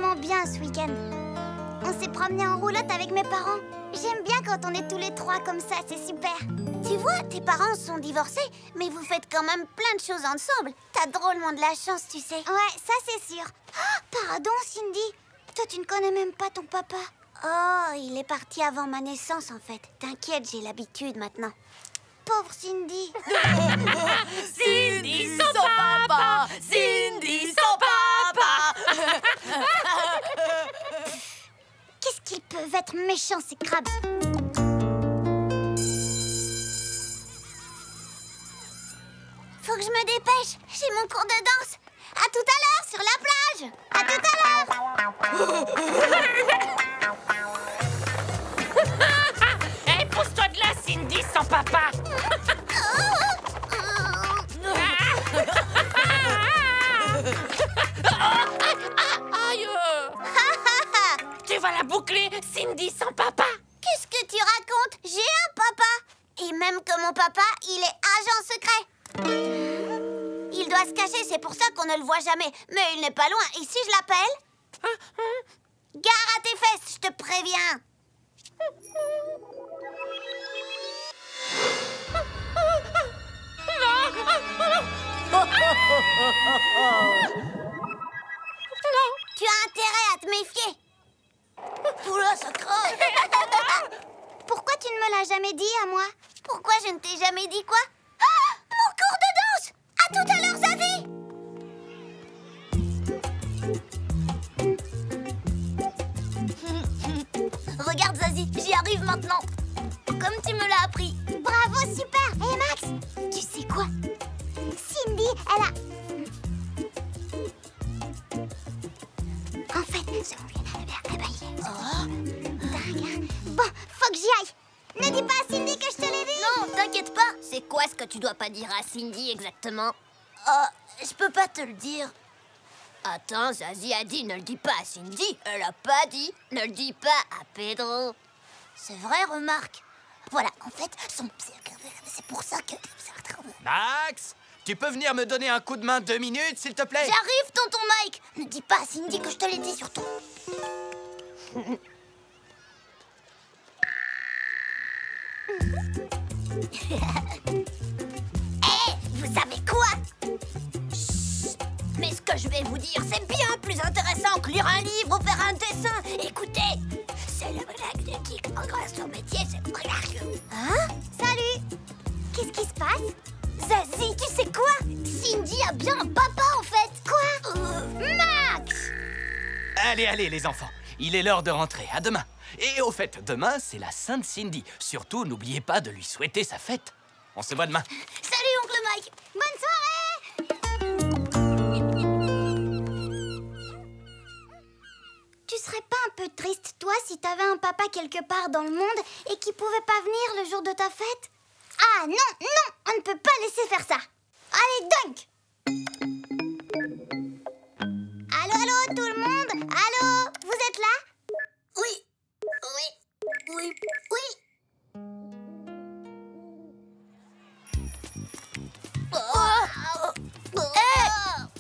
vraiment bien ce week-end. On s'est promené en roulotte avec mes parents. J'aime bien quand on est tous les trois comme ça, c'est super. Tu vois, tes parents sont divorcés, mais vous faites quand même plein de choses ensemble. T'as drôlement de la chance, tu sais. Ouais, ça c'est sûr. Oh, pardon, Cindy. Toi, tu ne connais même pas ton papa. Oh, il est parti avant ma naissance, en fait. T'inquiète, j'ai l'habitude maintenant. Pauvre Cindy. Cindy sans papa, Cindy sans papa. Qu'est-ce qu'ils peuvent être méchants, ces crabes. Faut que je me dépêche, j'ai mon cours de danse. À tout à l'heure sur la plage. À tout à l'heure. Hé, pousse-toi de là, Cindy sans papa. Aïe. Tu vas la boucler, Cindy sans papa. Qu'est-ce que tu racontes? J'ai un papa. Et même que mon papa, il est agent secret. Il doit se cacher, c'est pour ça qu'on ne le voit jamais. Mais il n'est pas loin. Et si je l'appelle? Gare à tes fesses, je te préviens. Tu as intérêt à te méfier. Oula, ça craint. Pourquoi tu ne me l'as jamais dit à moi? Pourquoi je ne t'ai jamais dit quoi? Ah, mon cours de danse! À tout à l'heure, Zazie! Regarde, Zazie, j'y arrive maintenant. Comme tu me l'as appris. Bravo, super! Et Max, tu sais quoi? Cindy, elle a... En fait, ce week-end, elle est dingue. Bon, faut que j'y aille. Ne dis pas à Cindy que je te l'ai dit. Non, t'inquiète pas. C'est quoi ce que tu dois pas dire à Cindy exactement? Je peux pas te le dire. Attends, Zazie a dit ne le dis pas à Cindy. Elle a pas dit ne le dis pas à Pedro. C'est vrai, remarque. Voilà, en fait, c'est pour ça que... Max, tu peux venir me donner un coup de main 2 minutes, s'il te plaît? J'arrive, tonton Mike. Ne dis pas à Cindy que je te l'ai dit, surtout. Vous savez quoi? Chut. Mais ce que je vais vous dire, c'est bien plus intéressant que lire un livre ou faire un dessin. Écoutez, c'est le blague de qui progresse son métier, c'est le blague. Hein? Salut. Qu'est-ce qui se passe? Zazie, tu sais quoi? Cindy a bien un papa, en fait. Quoi? Max! Allez, allez, les enfants. Il est l'heure de rentrer. À demain. Et au fait, demain, c'est la Sainte Cindy. Surtout, n'oubliez pas de lui souhaiter sa fête. On se voit demain. Salut, oncle Mike. Bonne soirée! Tu serais pas un peu triste, toi, si t'avais un papa quelque part dans le monde et qui pouvait pas venir le jour de ta fête? Ah non, non, on ne peut pas laisser faire ça. Allez, dunk! Allô, allô, tout le monde? Allô, vous êtes là? Oui, oui, oui, oui.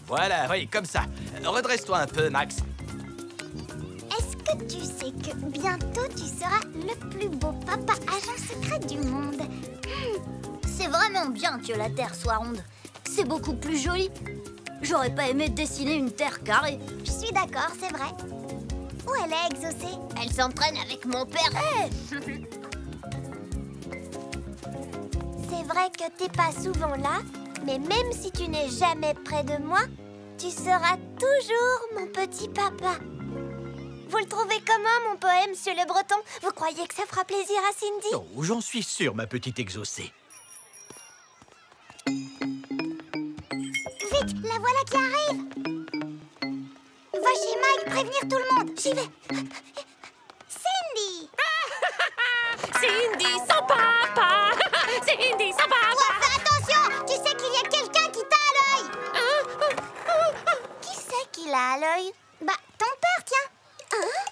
Voilà, oui, comme ça. Redresse-toi un peu, Max. Est-ce que tu sais que bientôt tu seras le plus beau papa agent secret du monde? C'est vraiment bien que la Terre soit ronde. C'est beaucoup plus joli. J'aurais pas aimé dessiner une Terre carrée. Je suis d'accord, c'est vrai. Où elle est exaucée? Elle s'entraîne avec mon père. C'est vrai que t'es pas souvent là, mais même si tu n'es jamais près de moi, tu seras toujours mon petit papa. Vous le trouvez comment, mon poème, monsieur le Breton? Vous croyez que ça fera plaisir à Cindy? Oh, j'en suis sûr, ma petite exaucée. Vite, la voilà qui arrive. Va chez Mike prévenir tout le monde. J'y vais. Cindy! Cindy sans papa. Cindy sans papa. Oh, fais attention! Tu sais qu'il y a quelqu'un qui t'a à l'œil. Qui c'est qu'il a à l'œil? Bah, ton père, tiens. Hein?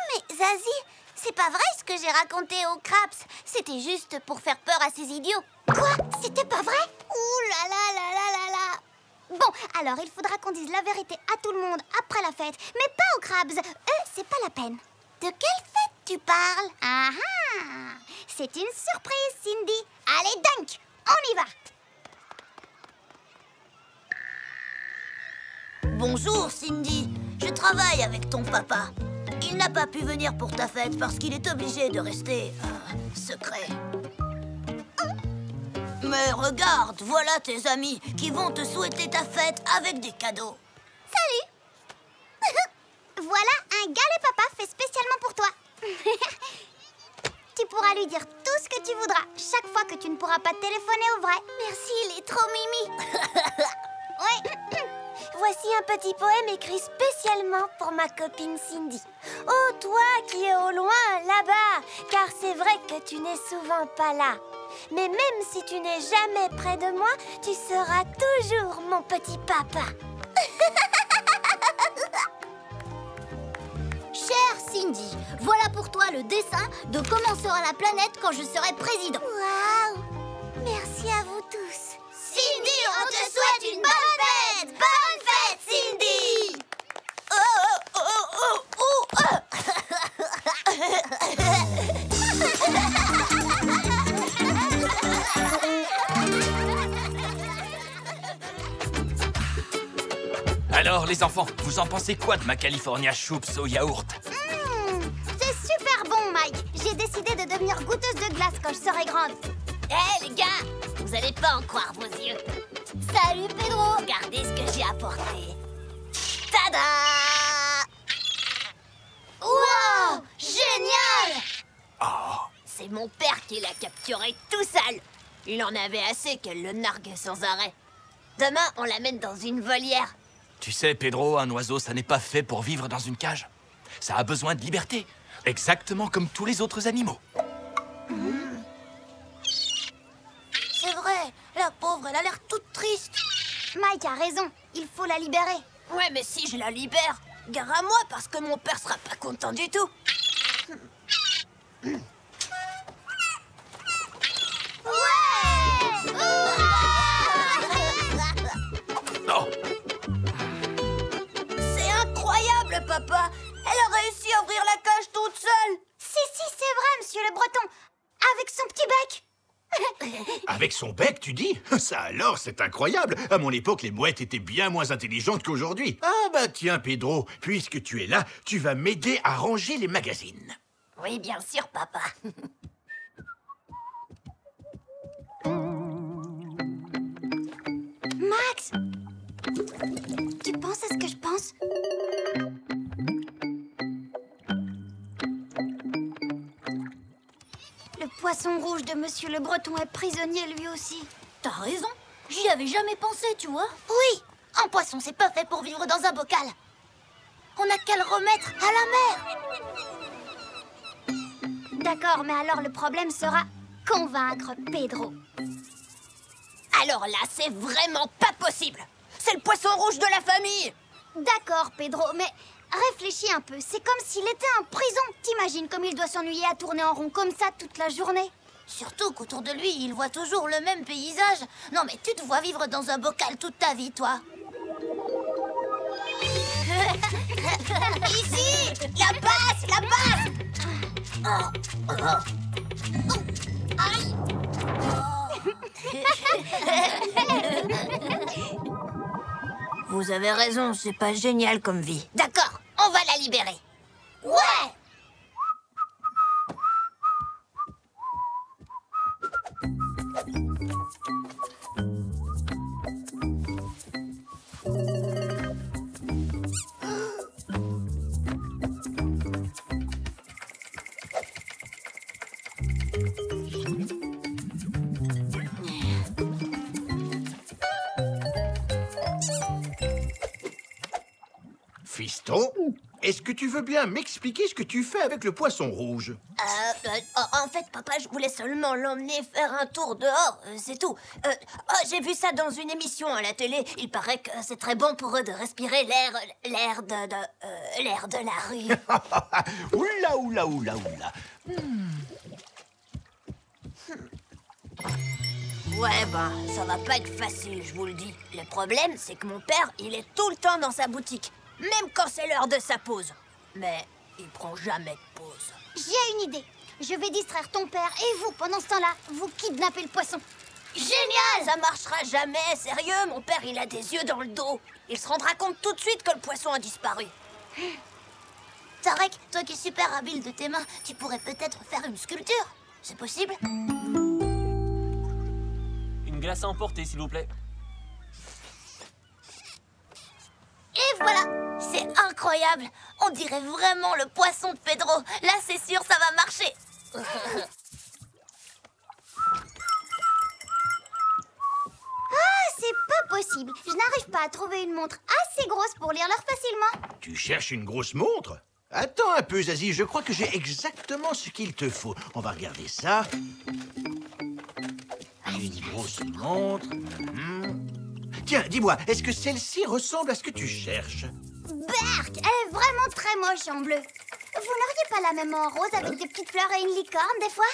Mais Zazie, c'est pas vrai ce que j'ai raconté aux Craps. C'était juste pour faire peur à ces idiots. Quoi? C'était pas vrai? Ouh là là là là là là! Bon, alors il faudra qu'on dise la vérité à tout le monde après la fête, mais pas aux Krabs. Eux, c'est pas la peine. De quelle fête tu parles? Ah ah! C'est une surprise, Cindy. Allez, Dunk, on y va. Bonjour, Cindy. Je travaille avec ton papa. Il n'a pas pu venir pour ta fête parce qu'il est obligé de rester secret. Mais regarde, voilà tes amis qui vont te souhaiter ta fête avec des cadeaux. Salut. Voilà un galet papa fait spécialement pour toi. Tu pourras lui dire tout ce que tu voudras chaque fois que tu ne pourras pas téléphoner au vrai. Merci, il est trop mimi. Ouais. Voici un petit poème écrit spécialement pour ma copine Cindy. Oh, toi qui es au loin, là-bas, car c'est vrai que tu n'es souvent pas là. Mais même si tu n'es jamais près de moi, tu seras toujours mon petit papa. Chère Cindy, voilà pour toi le dessin de comment sera la planète quand je serai président. Waouh! Merci à vous tous. Cindy, on te souhaite une bonne fête! Bonne fête, Cindy! Alors, les enfants, vous en pensez quoi de ma California Choups au yaourt? C'est super bon, Mike. J'ai décidé de devenir goûteuse de glace quand je serai grande. Hé, les gars, vous allez pas en croire vos yeux. Salut, Pedro! Regardez ce que j'ai apporté. Tada! Wow! Génial! C'est mon père qui l'a capturé tout seul. Il en avait assez qu'elle le nargue sans arrêt. Demain, on l'amène dans une volière. Tu sais, Pedro, un oiseau, ça n'est pas fait pour vivre dans une cage. Ça a besoin de liberté, exactement comme tous les autres animaux. C'est vrai, la pauvre, elle a l'air toute triste. Mike a raison. Il faut la libérer. Ouais, mais si je la libère, gare à moi parce que mon père sera pas content du tout. Oh, C'est incroyable, papa. Elle a réussi à ouvrir la cage toute seule. Si, c'est vrai, monsieur le Breton. Avec son petit bec. Avec son bec, tu dis? Ça alors, c'est incroyable. À mon époque, les mouettes étaient bien moins intelligentes qu'aujourd'hui. Ah bah tiens, Pedro, puisque tu es là, tu vas m'aider à ranger les magazines. Oui, bien sûr, papa. Max, tu penses à ce que je pense? Le poisson rouge de monsieur le Breton est prisonnier lui aussi. T'as raison, j'y avais jamais pensé, tu vois. Oui, Un poisson, c'est pas fait pour vivre dans un bocal. On n'a qu'à le remettre à la mer. d'accord, mais alors le problème sera convaincre Pedro. Alors là, c'est vraiment pas possible. C'est le poisson rouge de la famille. D'accord, Pedro, mais réfléchis un peu. C'est comme s'il était en prison. T'imagines comme il doit s'ennuyer à tourner en rond comme ça toute la journée? Surtout qu'autour de lui, il voit toujours le même paysage. Non, mais tu te vois vivre dans un bocal toute ta vie, toi. Ici! La passe! La passe! Aïe! Vous avez raison, c'est pas génial comme vie. D'accord, on va la libérer. Ouais! Fiston, est-ce que tu veux bien m'expliquer ce que tu fais avec le poisson rouge? En fait, papa, je voulais seulement l'emmener faire un tour dehors, c'est tout. J'ai vu ça dans une émission à la télé. Il paraît que c'est très bon pour eux de respirer l'air de la rue. Oula, oula, oula, oula. Ouais, ben, ça va pas être facile, je vous le dis. Le problème, c'est que mon père, il est tout le temps dans sa boutique, même quand c'est l'heure de sa pause. Mais il prend jamais de pause. J'ai une idée. Je vais distraire ton père et vous, pendant ce temps-là, vous kidnappez le poisson. Génial! Ça marchera jamais, sérieux, mon père, il a des yeux dans le dos. Il se rendra compte tout de suite que le poisson a disparu. Tarek, toi qui es super habile de tes mains, tu pourrais peut-être faire une sculpture. C'est possible? Une glace à emporter, s'il vous plaît. Et voilà! C'est incroyable! On dirait vraiment le poisson de Pedro. Là, c'est sûr, ça va marcher. Ah, c'est pas possible. Je n'arrive pas à trouver une montre assez grosse pour lire l'heure facilement. Tu cherches une grosse montre? Attends un peu, Zazie, je crois que j'ai exactement ce qu'il te faut. On va regarder ça. Une grosse montre. Tiens, dis-moi, est-ce que celle-ci ressemble à ce que tu cherches? Berk, elle est vraiment très moche en bleu. Vous n'auriez pas la même en rose avec des petites fleurs et une licorne, des fois?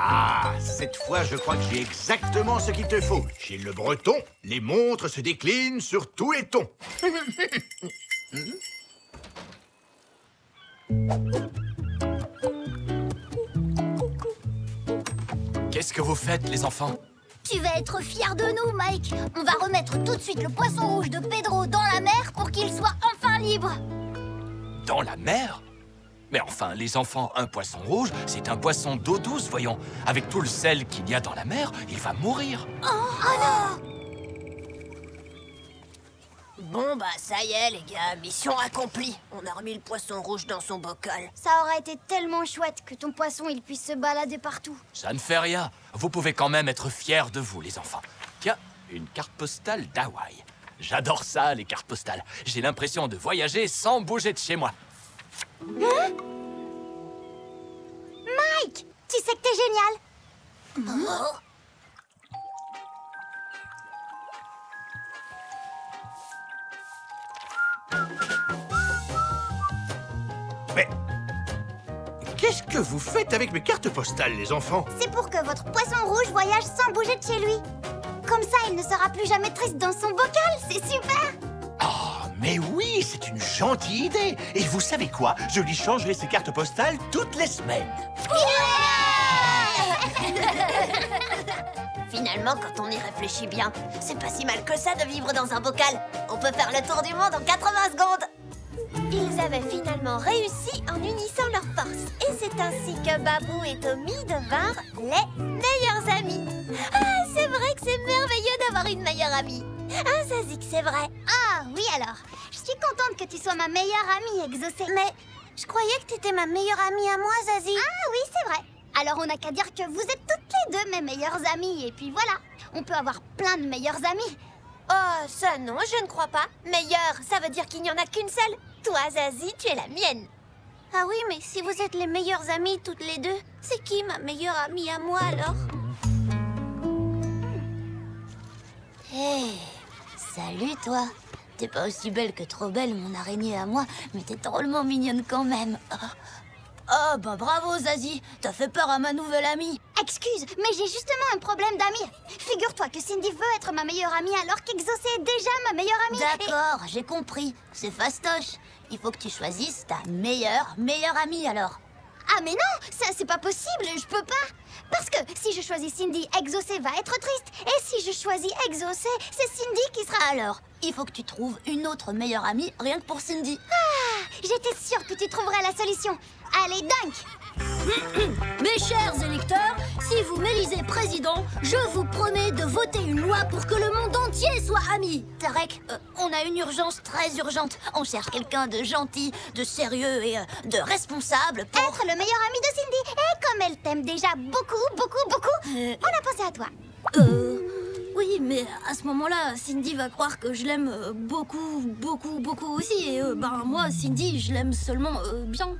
Ah, cette fois, je crois que j'ai exactement ce qu'il te faut. Chez le Breton, les montres se déclinent sur tous les tons. Qu'est-ce que vous faites, les enfants? Tu vas être fier de nous, Mike. On va remettre tout de suite le poisson rouge de Pedro dans la mer pour qu'il soit enfin libre. Dans la mer? Mais enfin, les enfants, un poisson rouge, c'est un poisson d'eau douce, voyons. Avec tout le sel qu'il y a dans la mer, il va mourir. Bon, bah, ça y est, les gars, mission accomplie. On a remis le poisson rouge dans son bocal. Ça aurait été tellement chouette que ton poisson il puisse se balader partout. Ça ne fait rien. Vous pouvez quand même être fiers de vous, les enfants. Tiens, une carte postale d'Hawaï. J'adore ça, les cartes postales. J'ai l'impression de voyager sans bouger de chez moi. Hein? Mike, tu sais que t'es génial. Mais qu'est-ce que vous faites avec mes cartes postales, les enfants? C'est pour que votre poisson rouge voyage sans bouger de chez lui. Comme ça, il ne sera plus jamais triste dans son bocal. C'est super. Oh, mais oui, c'est une gentille idée. Et vous savez quoi? Je lui changerai ses cartes postales toutes les semaines. Finalement, quand on y réfléchit bien, c'est pas si mal que ça de vivre dans un bocal. On peut faire le tour du monde en 80 secondes. Ils avaient finalement réussi en unissant leurs forces. Et c'est ainsi que Babou et Tommy devinrent les meilleurs amis. Ah, c'est vrai que c'est merveilleux d'avoir une meilleure amie. Ah, Zazik, c'est vrai. Ah oui alors. Je suis contente que tu sois ma meilleure amie, Exocé. Mais je croyais que t'étais ma meilleure amie à moi, Zazie. Ah oui, c'est vrai. Alors on n'a qu'à dire que vous êtes toutes les deux mes meilleures amies. Et puis voilà, on peut avoir plein de meilleurs amis. Oh, ça non, je ne crois pas. Meilleure, ça veut dire qu'il n'y en a qu'une seule. Toi, Zazie, tu es la mienne. Ah oui, mais si vous êtes les meilleures amies toutes les deux, c'est qui ma meilleure amie à moi alors? Hé, salut toi. T'es pas aussi belle que trop belle, mon araignée à moi, mais t'es drôlement mignonne quand même. Oh, bah bravo Zazie, t'as fait peur à ma nouvelle amie. Excuse, mais j'ai justement un problème d'amis. Figure-toi que Cindy veut être ma meilleure amie alors qu'Exocé est déjà ma meilleure amie. D'accord, j'ai compris, c'est fastoche. Il faut que tu choisisses ta meilleure amie alors. Ah mais non, ça c'est pas possible, je peux pas. Parce que si je choisis Cindy, Exocé va être triste. Et si je choisis Exocé, c'est Cindy qui sera... Alors, il faut que tu trouves une autre meilleure amie rien que pour Cindy. Ah, j'étais sûre que tu trouverais la solution. Allez, Dunk. Mes chers électeurs, si vous m'élisez président, je vous promets de voter une loi pour que le monde entier soit ami. Tarek, on a une urgence très urgente. On cherche quelqu'un de gentil, de sérieux et de responsable pour... Être le meilleur ami de Cindy. Et comme elle t'aime déjà beaucoup, on a pensé à toi. Oui, mais à ce moment-là, Cindy va croire que je l'aime beaucoup aussi. Et ben moi, Cindy, je l'aime seulement bien.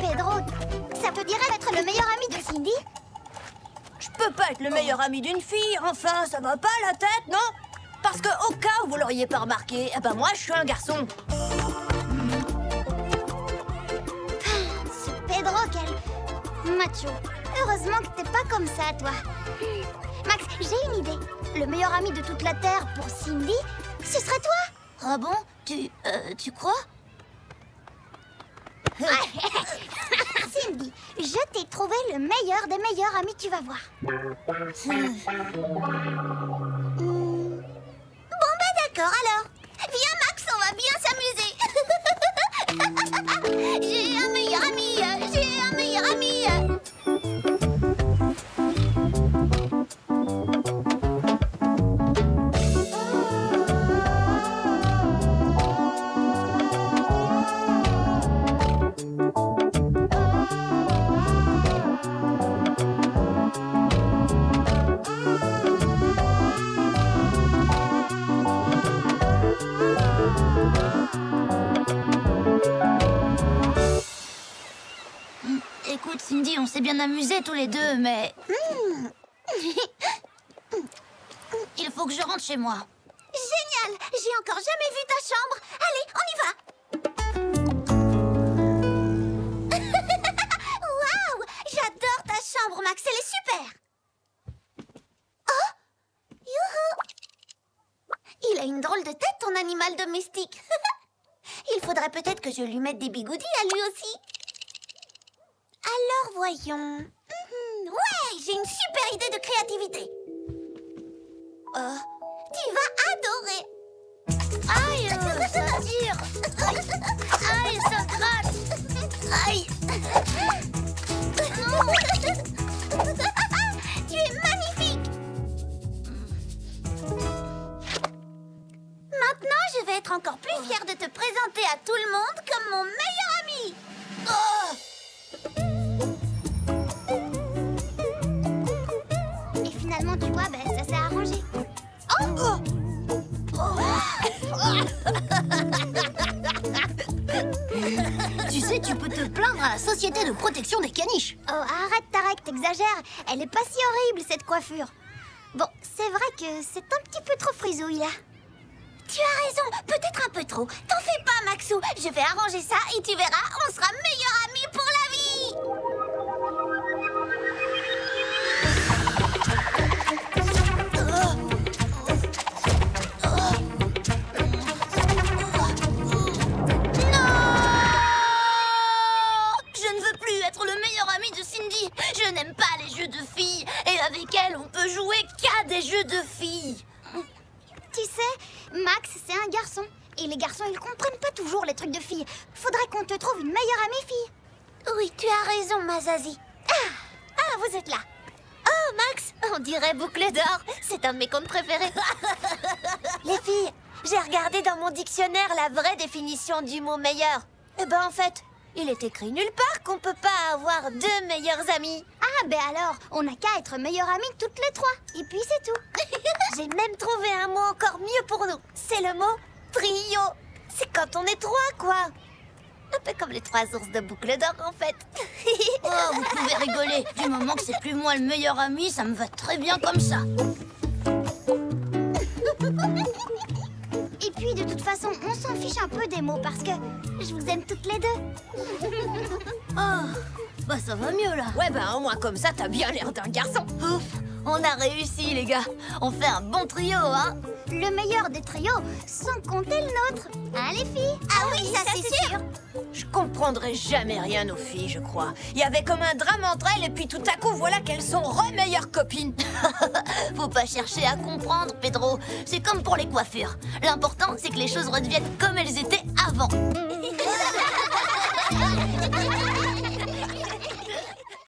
Pedro, ça te dirait d'être le meilleur ami de Cindy? meilleur ami d'une fille. Enfin, ça va pas la tête, non? Parce que au cas où vous l'auriez pas remarqué, eh ben moi, je suis un garçon. Ce Pedro, quel macho. Heureusement que t'es pas comme ça, toi. Max, j'ai une idée. Le meilleur ami de toute la Terre pour Cindy, ce serait toi. Ah bon? Tu crois? Cindy, je t'ai trouvé le meilleur des meilleurs amis, tu vas voir. Bon, bah d'accord, alors. Viens, Max, on va bien s'amuser. J'ai un meilleur ami, j'ai un meilleur ami. Écoute, Cindy, on s'est bien amusés tous les deux, mais... Il faut que je rentre chez moi. Génial, j'ai encore jamais vu ta chambre. Allez, on y va. Waouh, j'adore ta chambre, Max, elle est super. Oh, youhou. Il a une drôle de tête, ton animal domestique. Il faudrait peut-être que je lui mette des bigoudis à lui aussi. Alors, voyons. Ouais, j'ai une super idée de créativité. Tu vas adorer. Aïe, ça tire. Aïe, ça gratte. Aïe. Tu es magnifique. Maintenant, je vais être encore plus fière de te présenter à tout le monde comme mon meilleur ami. Et finalement, tu vois, ben, ça s'est arrangé. Tu sais, tu peux te plaindre à la Société de protection des caniches. Oh, arrête, t'exagères. Elle est pas si horrible, cette coiffure. Bon, c'est vrai que c'est un petit peu trop frisouille, là. Tu as raison, peut-être un peu trop. T'en fais pas, Maxou. Je vais arranger ça et tu verras, on sera meilleurs amis pour la vie. Je n'aime pas les jeux de filles. Et avec elle, on peut jouer qu'à des jeux de filles. Tu sais, Max, c'est un garçon. Et les garçons, ils comprennent pas toujours les trucs de filles. Faudrait qu'on te trouve une meilleure amie fille. Oui, tu as raison, ma Zazie. Ah, vous êtes là. Oh, Max, on dirait Boucle d'Or. C'est un de mes contes préférés. Les filles, j'ai regardé dans mon dictionnaire la vraie définition du mot meilleur. Eh ben, en fait, il est écrit nulle part qu'on peut pas avoir deux meilleurs amis. Ah, ben alors, on n'a qu'à être meilleures amies toutes les trois. Et puis c'est tout. J'ai même trouvé un mot encore mieux pour nous. C'est le mot trio. C'est quand on est trois, quoi. Un peu comme les trois ours de Boucle d'Or, en fait. Oh, vous pouvez rigoler. Du moment que c'est plus moi le meilleur ami, ça me va très bien comme ça. Et puis, de toute façon, on s'en fiche un peu des mots parce que je vous aime toutes les deux. Oh, bah ça va mieux, là. Ouais, bah au moins comme ça, t'as bien l'air d'un garçon. Ouf, on a réussi, les gars. On fait un bon trio, hein. Le meilleur des trios, sans compter le nôtre. Hein, les filles? Ah oui, ça c'est sûr. Je comprendrai jamais rien aux filles, je crois. Il y avait comme un drame entre elles et puis tout à coup, voilà qu'elles sont re-meilleures copines. Faut pas chercher à comprendre, Pedro. C'est comme pour les coiffures. L'important, c'est que les choses redeviennent comme elles étaient avant.